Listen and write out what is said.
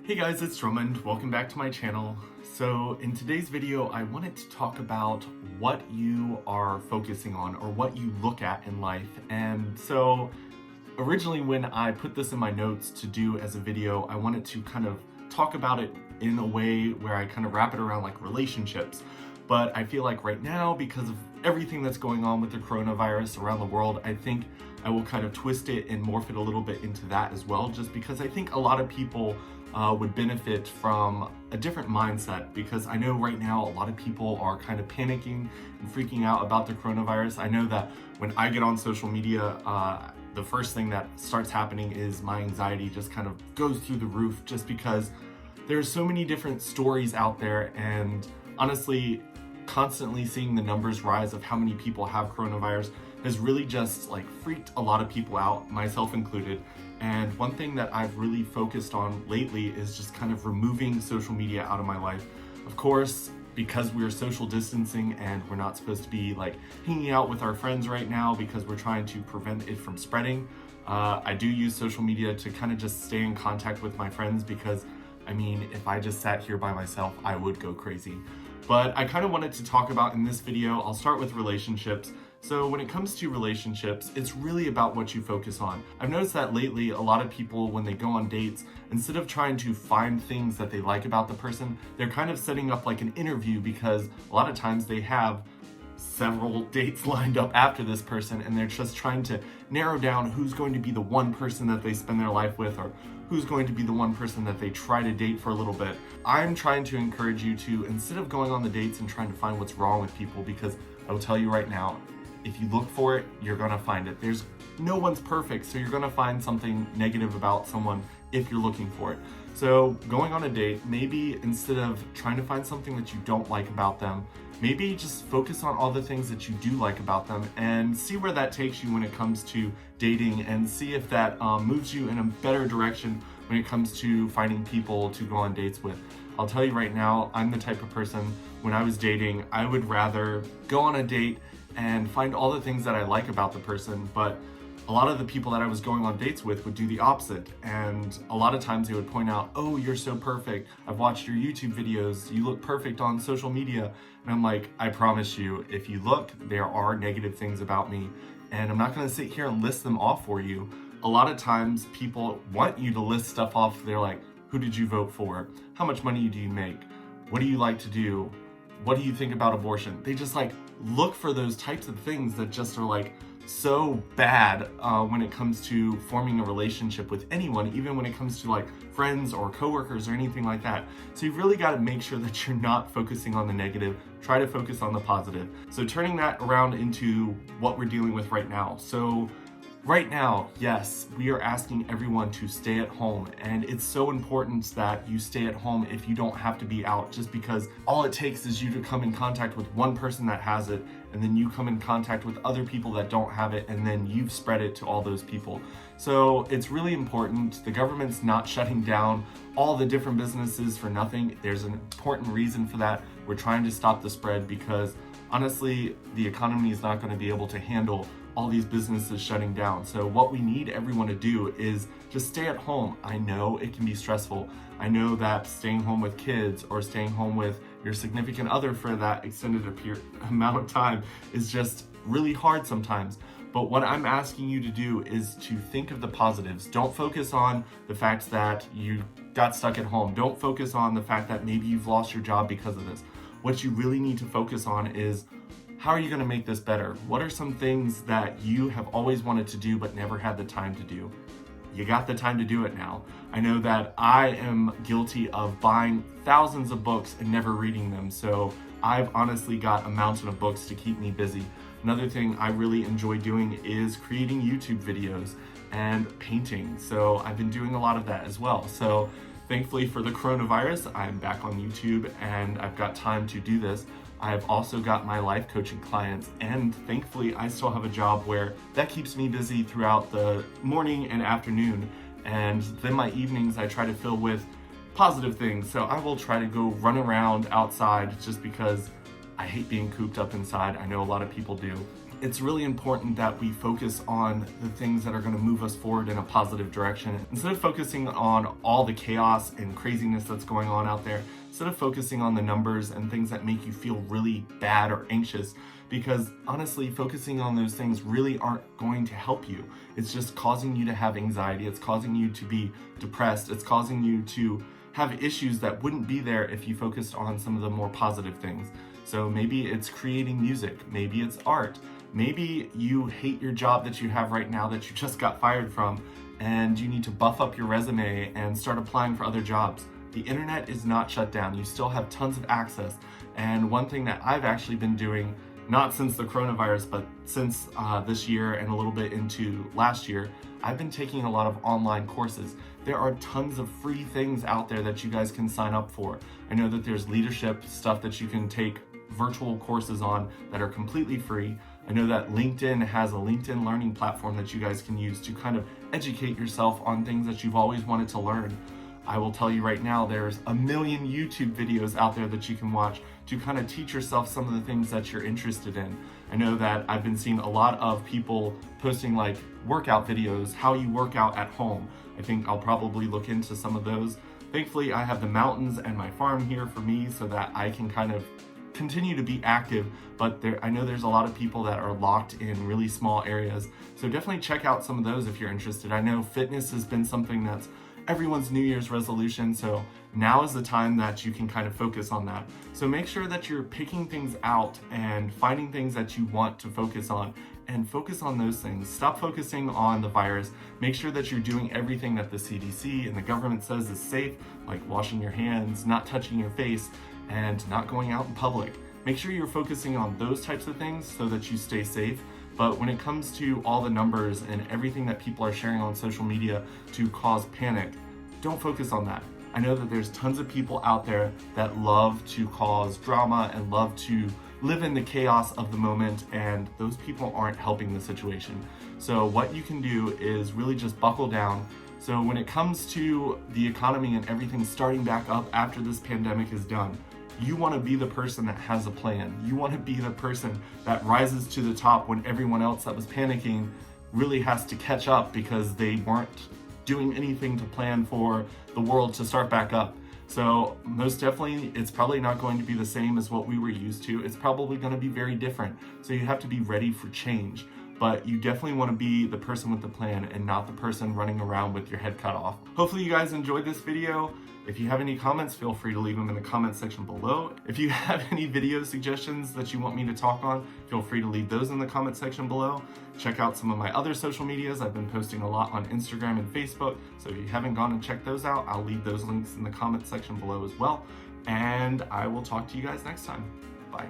Hey guys, it's Drummond. Welcome back to my channel. So in today's video, I wanted to talk about what you are focusing on or what you look at in life. And so originally when I put this in my notes to do as a video, I wanted to kind of talk about it in a way where I kind of wrap it around like relationships. But I feel like right now, because of everything that's going on with the coronavirus around the world, I think I will kind of twist it and morph it a little bit into that as well, just because I think a lot of people would benefit from a different mindset, because I know right now a lot of people are kind of panicking and freaking out about the coronavirus. I know that when I get on social media, the first thing that starts happening is my anxiety just kind of goes through the roof, just because there's so many different stories out there, and honestly, constantly seeing the numbers rise of how many people have coronavirus has really just like freaked a lot of people out, myself included. And one thing that I've really focused on lately is just kind of removing social media out of my life. Of course, because we're social distancing and we're not supposed to be like hanging out with our friends right now because we're trying to prevent it from spreading. I do use social media to kind of just stay in contact with my friends, because I mean, if I just sat here by myself, I would go crazy. But I kind of wanted to talk about in this video, I'll start with relationships. So when it comes to relationships, it's really about what you focus on. I've noticed that lately, a lot of people, when they go on dates, instead of trying to find things that they like about the person, they're kind of setting up like an interview, because a lot of times they have several dates lined up after this person, and they're just trying to narrow down who's going to be the one person that they spend their life with, or who's going to be the one person that they try to date for a little bit. I'm trying to encourage you to, instead of going on the dates and trying to find what's wrong with people, because I will tell you right now, if you look for it, you're gonna find it. No one's perfect, so you're gonna find something negative about someone if you're looking for it. So going on a date, maybe instead of trying to find something that you don't like about them, maybe just focus on all the things that you do like about them and see where that takes you when it comes to dating, and see if that moves you in a better direction when it comes to finding people to go on dates with. I'll tell you right now, I'm the type of person, when I was dating, I would rather go on a date and find all the things that I like about the person, but a lot of the people that I was going on dates with would do the opposite. And a lot of times they would point out, oh, you're so perfect. I've watched your YouTube videos. You look perfect on social media. And I'm like, I promise you, if you look, there are negative things about me. And I'm not gonna sit here and list them off for you. A lot of times people want you to list stuff off. They're like, who did you vote for? How much money do you make? What do you like to do? What do you think about abortion? They just like look for those types of things that just are like so bad when it comes to forming a relationship with anyone, even when it comes to like friends or coworkers or anything like that. So you've really got to make sure that you're not focusing on the negative, try to focus on the positive. So turning that around into what we're dealing with right now. So right now, yes, we are asking everyone to stay at home, and it's so important that you stay at home if you don't have to be out, just because all it takes is you to come in contact with one person that has it, and then you come in contact with other people that don't have it, and then you've spread it to all those people. So it's really important. The government's not shutting down all the different businesses for nothing. There's an important reason for that. We're trying to stop the spread, because honestly, the economy is not going to be able to handle all these businesses shutting down. So what we need everyone to do is just stay at home. I know it can be stressful. I know that staying home with kids or staying home with your significant other for that extended amount of time is just really hard sometimes. But what I'm asking you to do is to think of the positives. Don't focus on the fact that you got stuck at home. Don't focus on the fact that maybe you've lost your job because of this. What you really need to focus on is, how are you going to make this better? What are some things that you have always wanted to do but never had the time to do? You got the time to do it now. I know that I am guilty of buying thousands of books and never reading them, so I've honestly got a mountain of books to keep me busy. Another thing I really enjoy doing is creating YouTube videos and painting, so I've been doing a lot of that as well. So thankfully for the coronavirus, I'm back on YouTube and I've got time to do this. I've also got my life coaching clients, and thankfully I still have a job where that keeps me busy throughout the morning and afternoon, and then my evenings I try to fill with positive things. So I will try to go run around outside, just because I hate being cooped up inside. I know a lot of people do. it's really important that we focus on the things that are going to move us forward in a positive direction. Instead of focusing on all the chaos and craziness that's going on out there, instead of focusing on the numbers and things that make you feel really bad or anxious, because honestly, focusing on those things really aren't going to help you. It's just causing you to have anxiety. It's causing you to be depressed. It's causing you to have issues that wouldn't be there if you focused on some of the more positive things. So maybe it's creating music, maybe it's art, maybe you hate your job that you have right now that you just got fired from, and you need to buff up your resume and start applying for other jobs. The internet is not shut down. You still have tons of access. And one thing that I've actually been doing, not since the coronavirus, but since this year and a little bit into last year, I've been taking a lot of online courses. There are tons of free things out there that you guys can sign up for. I know that there's leadership stuff that you can take virtual courses on that are completely free. I know that LinkedIn has a LinkedIn learning platform that you guys can use to kind of educate yourself on things that you've always wanted to learn. I will tell you right now, there's a million YouTube videos out there that you can watch to kind of teach yourself some of the things that you're interested in. I know that I've been seeing a lot of people posting like workout videos, how you work out at home. I think I'll probably look into some of those. Thankfully, I have the mountains and my farm here for me so that I can kind of continue to be active, but I know there's a lot of people that are locked in really small areas. So definitely check out some of those if you're interested. I know fitness has been something that's everyone's New Year's resolution, so now is the time that you can kind of focus on that. So make sure that you're picking things out and finding things that you want to focus on, and focus on those things. Stop focusing on the virus. Make sure that you're doing everything that the CDC and the government says is safe, like washing your hands, not touching your face, and not going out in public. Make sure you're focusing on those types of things so that you stay safe. But when it comes to all the numbers and everything that people are sharing on social media to cause panic, don't focus on that. I know that there's tons of people out there that love to cause drama and love to live in the chaos of the moment, and those people aren't helping the situation. So what you can do is really just buckle down. So when it comes to the economy and everything starting back up after this pandemic is done, you want to be the person that has a plan. You want to be the person that rises to the top when everyone else that was panicking really has to catch up because they weren't doing anything to plan for the world to start back up. So most definitely, it's probably not going to be the same as what we were used to. It's probably going to be very different. So you have to be ready for change. But you definitely want to be the person with the plan and not the person running around with your head cut off. Hopefully you guys enjoyed this video. If you have any comments, feel free to leave them in the comment section below. If you have any video suggestions that you want me to talk on, feel free to leave those in the comment section below. Check out some of my other social medias. I've been posting a lot on Instagram and Facebook, so if you haven't gone and checked those out, I'll leave those links in the comment section below as well. And I will talk to you guys next time. Bye.